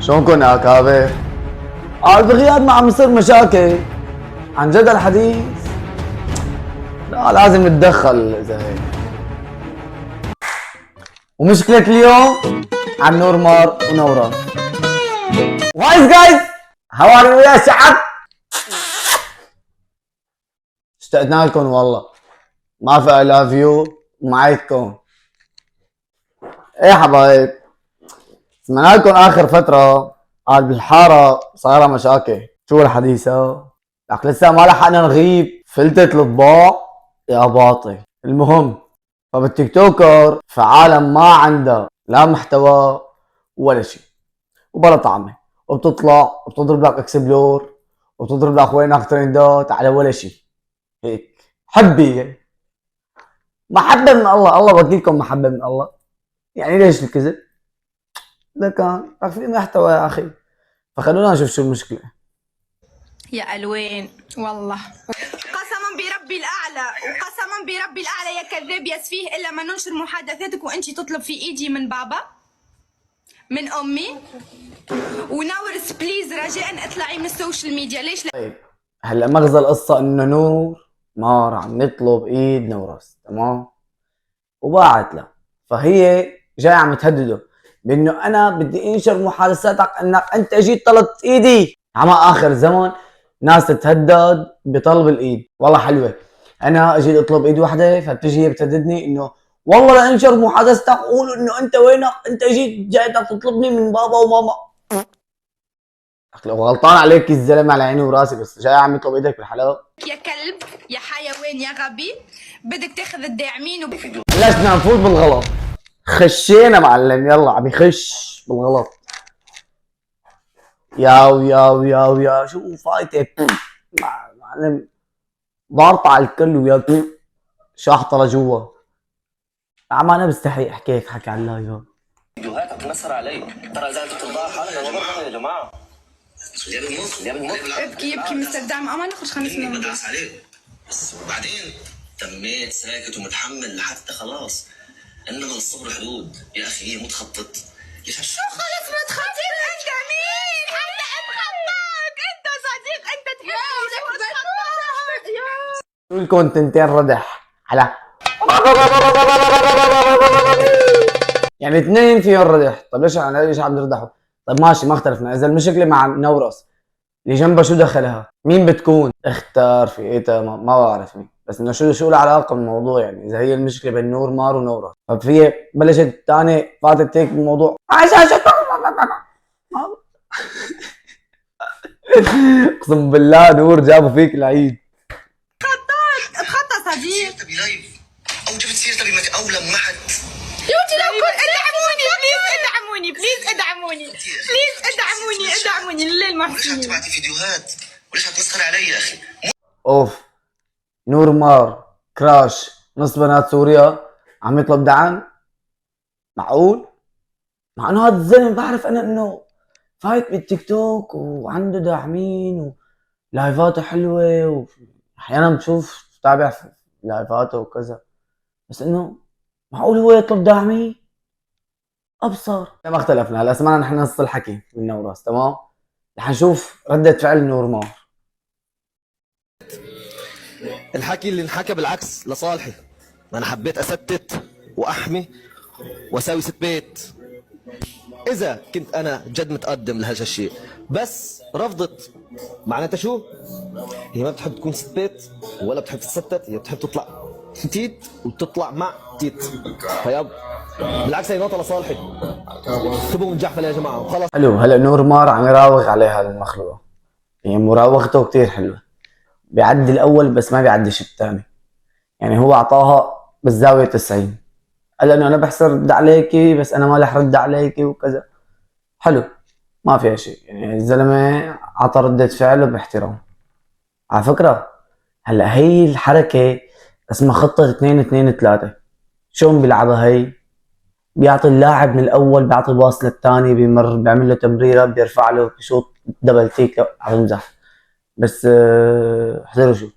شلونكن يا كابر؟ بغياب ما عم يصير مشاكل عن جد الحديث؟ لا لازم نتدخل اذا هيك. ومشكلة اليوم عن نور مار ونوران. وايز جايز هاو ار يو يا شعب؟ اشتقنا لكم والله. ما في اي لاف يو معاكم. ايه حبايب، سمعنا لكم اخر فترة قال بالحارة صايرة مشاكل. شو الحديث لك لسه ما لحقنا نغيب فلتت الاطباق يا باطل. المهم فبالتيك توكر في عالم ما عنده لا محتوى ولا شيء وبلا طعمه، وبتطلع وبتضرب لك اكسبلور وبتضرب لك وينك ترندات على ولا شيء. هيك حبي محبة من الله، الله بديكم محبة من الله. يعني ليش الكذب؟ ده كان في محتوى يا اخي، فخلونا نشوف شو المشكلة. يا ألوين والله قسما بربي الأعلى وقسما بربي الأعلى يا كذاب يا سفيه، إلا ما ننشر محادثاتك وأنتي تطلب في إيدي من بابا من أمي. ونورس بليز رجاء اطلعي من السوشيال ميديا. ليش لا؟ طيب هلا مغزى القصة انه نور مار عم يطلب ايد نورس، تمام؟ وباعت له، فهي جاي عم تهدده بانه انا بدي انشر محادثاتك انك انت جيت طلبت ايدي. عم اخر زمن ناس تتهدد بطلب الايد. والله حلوه، انا اجي اطلب ايد وحده فبتجي هي بتهددني انه والله لانشر محادثتك قولوا انه انت وينك، انت جيت جاي تطلبني من بابا وماما. لو غلطان عليك الزلمه على عيني وراسي، بس جاي عم يطلب ايدك بالحلال. يا كلب يا حيوان يا غبي، بدك تاخذ الداعمين بلشنا نفوت بالغلط، خشينا معلم، يلا عم يخش بالغلط. ياو ياو ياو يا شو فايتك معلم، ضارطة على الكل ويا شاحطة لجوا. عم انا بستحي احكي هيك حكي على اللايف. فيديوهات عم تنصر علي ترى اذا انتم ترضاها حالنا وضعها يا جماعه. ابكي يبكي مستر دعم اما نخرج خلينا نسمع. بدعس عليك بس وبعدين تميت ساكت ومتحمل لحتى خلاص. انما للصبر حدود يا اخي، هي متخطط. شو خلص متخطط؟ انت مين؟ حتى اتخطط انت صديق، انت تحبني شو لكم تنتين ردح على يعني اثنين فيهم ردح. طيب ليش عم نردحوا؟ طيب ماشي ما اختلفنا، اذا المشكله مع نورس اللي جنبها شو دخلها؟ مين بتكون؟ اختار في ايه ما بعرف مين، بس انه شو العلاقه بالموضوع؟ يعني اذا هي المشكله بين نور مار ونورس، ففي بلشت الثانيه فاتت هيك بالموضوع اقسم بالله نور جابوا فيك العيد. اتخطى صديق. سيرتها بلايف او جبت سيرتها او لمحت. يوتي لو كنت ادعموني بليز ادعموني بليز ادعموني بليز ادعموني لليل وليش محسوسين. عم تبعتي فيديوهات؟ وليش عم تمسخري علي يا اخي؟ اوف، نور مار كراش نص بنات سوريا عم يطلب دعم؟ معقول؟ مع انه هذا الزلمه بعرف انا انه فايت بالتيك توك وعنده داعمين ولايفاته حلوه واحيانا بشوف بتابع في لايفاته وكذا، بس انه معقول هو يطلب داعمين؟ ابصر ما اختلفنا. هلا سمعنا نحن نص الحكي من نوراس، تمام؟ رح نشوف ردة فعل نور مار. الحكي اللي انحكى بالعكس لصالحي، ما انا حبيت استت واحمي واساوي ست بيت. اذا كنت انا جد متقدم لهذا الشيء بس رفضت، معناتها شو؟ هي ما بتحب تكون ست بيت ولا بتحب تستت، هي بتحب تطلع تيت وتطلع مع تيت. فياب بالعكس هي نقطة لصالحي. اكتبوا من جحفل يا جماعة وخلص. حلو. هلا نور مار عم يراوغ عليها المخلوقة، يعني مراوغته كتير حلوة، بيعدي الاول بس ما بيعديش الثاني. يعني هو اعطاها بالزاوية 90، قال انه انا بحسن رد عليكي بس انا ما رح رد عليكي وكذا. حلو ما فيها شيء، يعني الزلمة عطى ردة فعله باحترام. على فكرة هلا هي الحركة اسمها خطة 2-2-3. شلون بيلعبها هي؟ بيعطي اللاعب من الاول، بيعطي باص للثاني، بيمر بيعمل له تمريره، بيرفع له بشوط دبل تيك. عم بمزح بس احذروا شو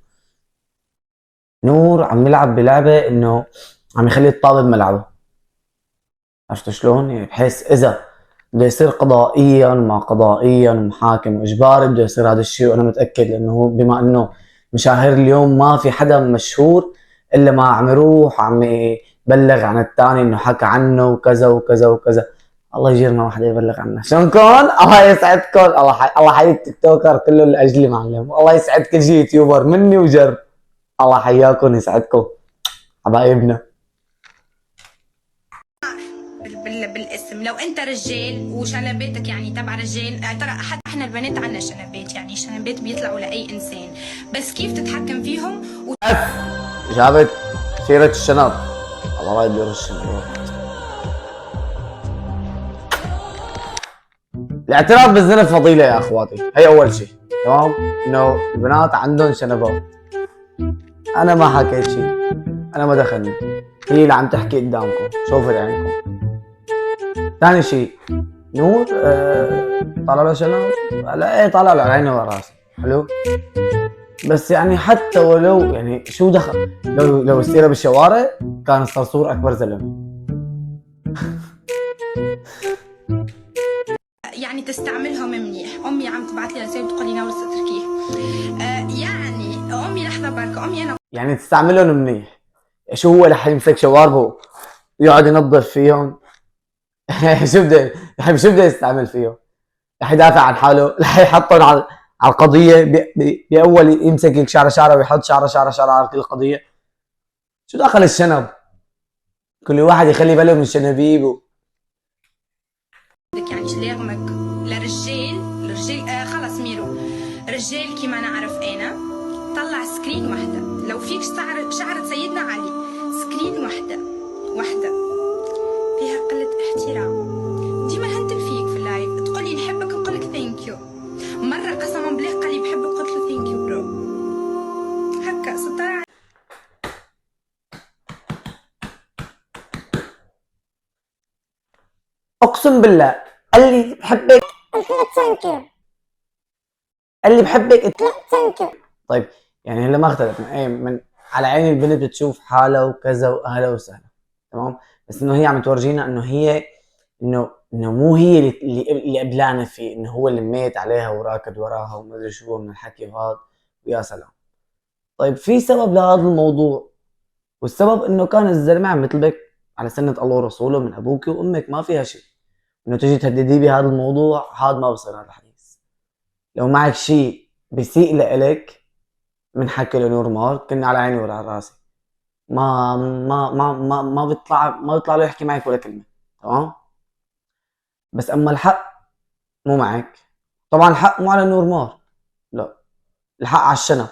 نور عم يلعب بلعبه انه عم يخلي الطابه بملعبه. عرفت شلون؟ يعني بحيث اذا بده يصير قضائيا مع قضائيا ومحاكم واجباري، بده يصير هذا الشيء. وانا متاكد لانه بما انه مشاهير اليوم ما في حدا مشهور الا ما عم يروح وعم يبلغ عن الثاني انه حكى عنه وكذا وكذا وكذا. الله يجيرنا واحد يبلغ عنا. شلونكم؟ الله يسعدكم. الله حي التيك توكر كله لاجلي معلم. الله يسعد كل شيء يوتيوبر مني وجر. الله حياكم يسعدكم حبايبنا. بالاسم لو انت رجال وشنباتك يعني تبع رجال، ترى حتى احنا البنات عنا شنبات، يعني شنبات بيطلعوا لاي انسان، بس كيف تتحكم فيهم جابت سيرة الشنب. الله ما يدير الشنب. الاعتراف بالذنب فضيلة يا اخواتي، هي اول شيء. تمام؟ انه البنات عندهم شنبات. انا ما حكيت شيء، انا ما دخلني، هي اللي عم تحكي قدامكم، شوفت عينكم. ثاني شيء نور طلع له شنب؟ لا ايه، طلع له على عيني وراسي. حلو؟ بس يعني حتى ولو يعني شو دخل، لو السيرة بالشوارع كان الصرصور اكبر زلمه. يعني تستعملهم منيح. امي عم تبعث لي رسائل تقول لي نور اتركيه. يعني امي لحظه بركه، امي انا يعني تستعملهم منيح. شو هو رح يمسك شواربه ويقعد ينظف فيهم؟ شو بده يستعمل فيهم؟ رح يدافع عن حاله؟ رح يحطهم على القضيه باول يمسك شعره شعره ويحط شعره على كل قضيه؟ شو دخل الشنب؟ كل واحد يخلي باله من شنبيبه. بدك يعني شليغمك لرجال خلص ميرو رجال كيما نعرف انا. طلع سكرين وحده لو فيك شعر سيدنا علي، سكرين وحده فيها قله احترام. ديما هنتل فيك في اللايف تقولي نحبك نقول لك ثانك يو. مره قسما بالله قال لي بحبك قلت له ثانك يو برو. هكا سطر. اقسم بالله قال لي بحبك قلت له ثانك يو. قال لي بحبك قلت له ثانك يو. طيب يعني هلا ما اختلفنا، ايه من على عين البنت بتشوف حالها وكذا واهلا وسهلا. تمام؟ بس انه هي عم تورجينا انه هي انه مو هي اللي قبلانا فيه، انه هو اللي ميت عليها وراكد وراها وما ادري شو من الحكي وهذا. ويا سلام. طيب في سبب لهذا الموضوع، والسبب انه كان الزلمه عم يطلبك على سنه الله ورسوله من ابوك وامك، ما فيها شيء. انه تجي تهدديه بهذا الموضوع، هذا ما بصير هذا الحديث. لو معك شيء بيسيء لإلك من حكي لنور مار كنا على عيني وعلى راسي. ما بيطلع له يحكي معك ولا كلمه. تمام؟ بس اما الحق مو معك. طبعا الحق مو على نور مار، لا، الحق على الشنب.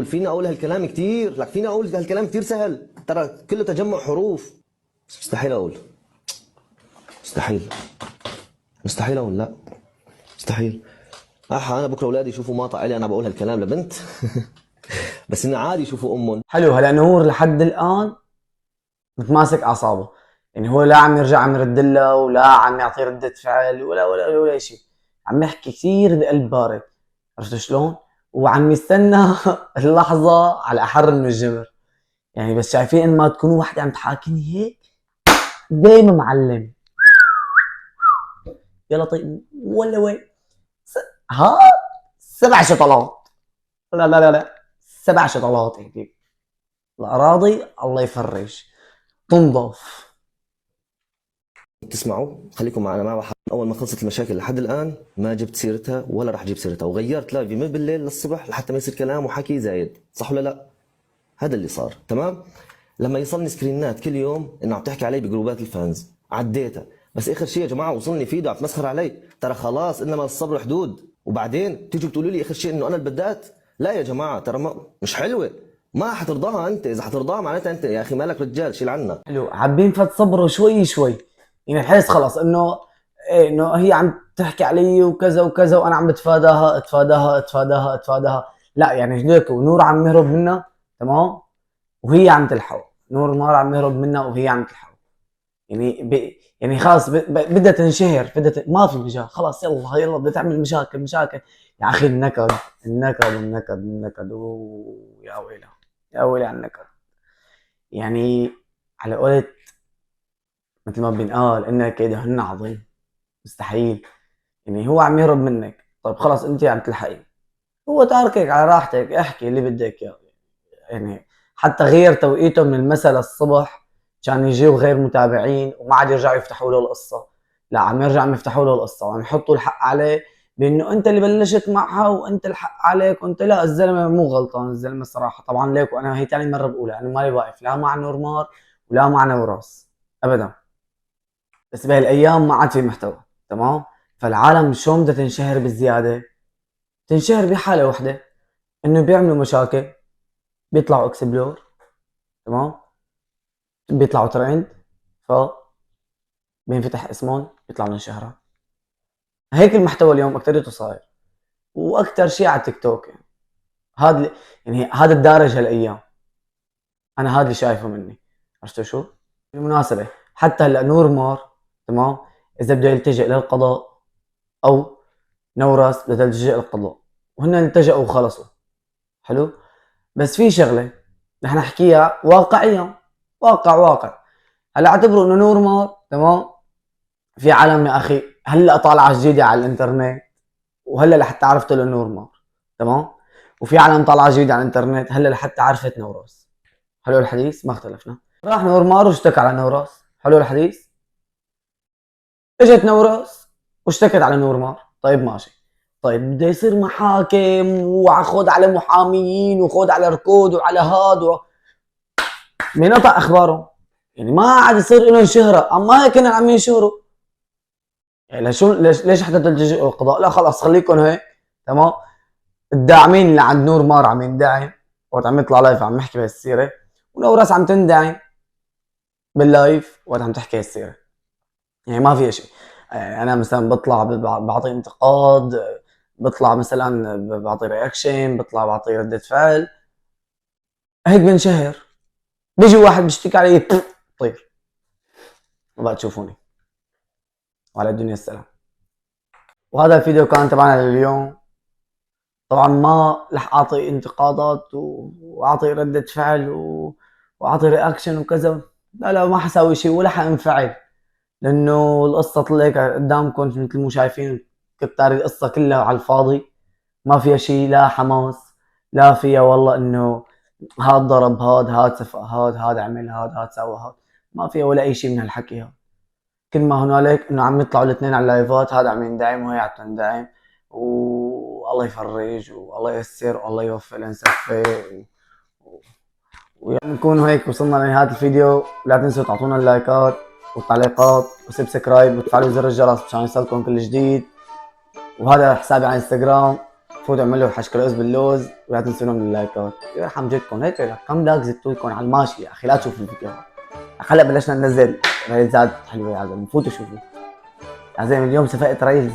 فيني اقول هالكلام كتير، لك فيني اقول هالكلام كتير سهل، ترى كله تجمع حروف. مستحيل اقول، مستحيل اقول، لا مستحيل. انا بكره اولادي يشوفوا مقطع لي انا بقول هالكلام لبنت. بس انه عادي يشوفوا امهم. حلو. هلا نور لحد الان متماسك اعصابه، يعني هو لا عم يرجع عم يرد لها ولا عم يعطي رده فعل ولا شيء. عم يحكي كثير بقلب بارد. عرفت شلون؟ وعم يستنى اللحظه على احر من الجمر. يعني بس شايفين ان ما تكونوا وحده عم تحاكيني هيك دايما معلم. يلا طيب ولا وين؟ ها 7 شطلات. لا 7 شطلات هيك. الاراضي الله يفرج تنظف. تسمعوا، خليكم معنا مع واحد. اول ما خلصت المشاكل لحد الان ما جبت سيرتها ولا رح اجيب سيرتها، وغيرت لايفي من بالليل للصبح لحتى ما يصير كلام وحكي زايد، صح ولا لا؟ هذا اللي صار. تمام؟ لما يوصلني سكرينات كل يوم انه عم تحكي علي بجروبات الفانز عديتها، بس اخر شيء يا جماعه وصلني فيديو عم تمسخر علي. ترى خلاص انما الصبر حدود، وبعدين تيجوا تقولوا لي اخر شيء انه انا البدات. لا يا جماعه، ترى مش حلوه، ما حترضاها انت. اذا حترضاها معناتها انت يا اخي مالك رجال، شيل عنا. حلو. عبين فت صبره شوي. يعني بحس خلص انه إيه، انه هي عم تحكي علي وكذا وكذا وانا عم اتفاداها. لا يعني هيك. ونور عم يهرب منها. تمام؟ وهي عم تلحقه. نور مار عم يهرب منها وهي عم تلحقه. يعني خلاص بدها تنشهر، ما في مجال خلاص. يلا بدها تعمل مشاكل. يا اخي النكد. يا ويلي على النكد. يعني على قولة مثل ما بينقال إن كيدهن عظيم. مستحيل. يعني هو عم يهرب منك، طيب خلص انت عم تلحقي، هو تاركك على راحتك، احكي اللي بدك اياه. يعني حتى غير توقيته من المساء للصبح كان يجيو غير متابعين وما عاد يرجعوا يفتحوا له القصه، لا عم يرجع عم يفتحوا له القصه وعم يحطوا الحق عليه بانه انت اللي بلشت معها وانت الحق عليك وانت. لا، الزلمه مو غلطان، الزلمه الصراحه طبعا ليك، وانا هي ثاني مره بقولها، انا مالي واقف لا مع نورمار ولا مع نوراس ابدا، بس بهالايام ما عاد في محتوى. تمام. فالعالم شلون بدها تنشهر بالزياده؟ تنشهر بحاله وحده، انه بيعملوا مشاكل، بيطلعوا اكسبلور، تمام، بيطلعوا ترند، ف بينفتح اسمهم بيطلعوا من الشهرة. هيك المحتوى اليوم اكتريته صاير، واكثر شيء على التيك توك. يعني هذا يعني هذا الدارج هالايام، انا هذا اللي شايفه مني. عرفتوا شو؟ بالمناسبة حتى هلا نور مار، تمام، اذا بده يلتجئ للقضاء او نوراس بده يلتجئ للقضاء، وهن التجأوا وخلصوا، حلو. بس في شغله نحن نحكيها واقعيا، واقع. هلا اعتبروا انه نور مار، تمام، في عالم يا اخي هلا طالعه جديده على الانترنت وهلا لحتى عرفت له نور مار، تمام، وفي عالم طالعه جديده على الانترنت هلا لحتى عرفت نوراس. حلو الحديث، ما اختلفنا. راح نور مار واشتكى على نوراس. حلو الحديث. اجت نوراس واشتكت على نور مار. طيب ماشي، طيب بده يصير محاكم وخوض على محاميين وخوض على ركود وعلى هاد مين قطع اخبارهم؟ يعني ما عاد يصير لهم شهره، اما هيك كنا عم ينشهروا. يعني ليش حتى تلتجئوا القضاء؟ لا خلاص خليكم هيك، تمام. الداعمين اللي عند نور مار عم يندعم وقت عم يطلع لايف عم يحكي بهالسيره، ونوراس عم تندعم باللايف وقت عم تحكي هالسيره. يعني ما في شيء. يعني انا مثلا بطلع بعطي انتقاد، بطلع مثلا بعطي رياكشن، بطلع بعطي ردة فعل، هيك بنشهر. بيجي واحد بيشتكي علي طير، وبقى تشوفوني، وعلى الدنيا السلام. وهذا الفيديو كان تبعنا لليوم. طبعا ما رح اعطي انتقادات واعطي ردة فعل واعطي رياكشن وكذا، لا ما حسوي شيء ولا حانفعل، لانه القصة طلعت قدامكم مثل ما شايفين، كتار القصة كلها على الفاضي، ما فيها شيء، لا حماس، لا فيها والله انه هاد ضرب هاد سفق هاد عمل هاد سوى هاد، ما فيها ولا اي شيء من هالحكي هاد. كل ما هنالك انه عم يطلعوا الاثنين على اللايفات، هذا عم يندعم وهي عم تندعم، والله يفرج والله ييسر والله يوفق لنسفي ونكون هيك وصلنا لنهاية الفيديو. لا تنسوا تعطونا اللايكات والتعليقات وسبسكرايب وتفعلوا زر الجرس مشان يوصلكم كل جديد. وهذا حسابي على انستغرام، فوتوا اعملوا حشك الرز باللوز، ولا تنسوا من اللايكات. يرحم جدكم. هيك كم لايك زدتوا لكم على الماشي يا اخي، لا تشوفوا الفيديو. هلا بلشنا ننزل ريلزات حلوه يا زلمه، فوتوا شوفوا يا زلمه. اليوم سفقت ريلز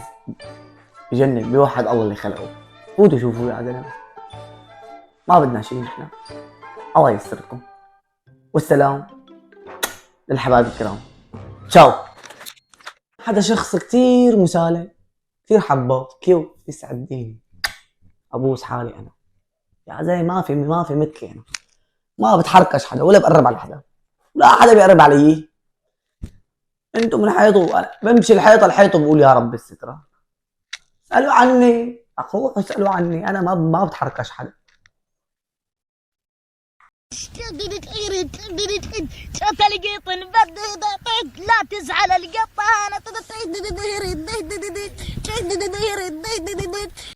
بجنن، بيوحد الله اللي خلقه. فوتوا شوفوا يا زلمه، ما بدنا شيء نحن. الله يستركم، والسلام للحبايب الكرام. تشاو. هذا شخص كتير مسالم، كتير حباب، كيوت، يسعدني، ابوس حالي انا يا زلمه. ما في مثلي انا، ما بتحركش حدا ولا بقرب على حدا، لا حدا بيقرب علي. انتم من حيطوا، انا بمشي الحيطه وبقول يا رب الستره. اسالوا عني اخوه، اسالوا عني، انا ما بتحركش حدا. شوف القيط لا تزعل القطة، انا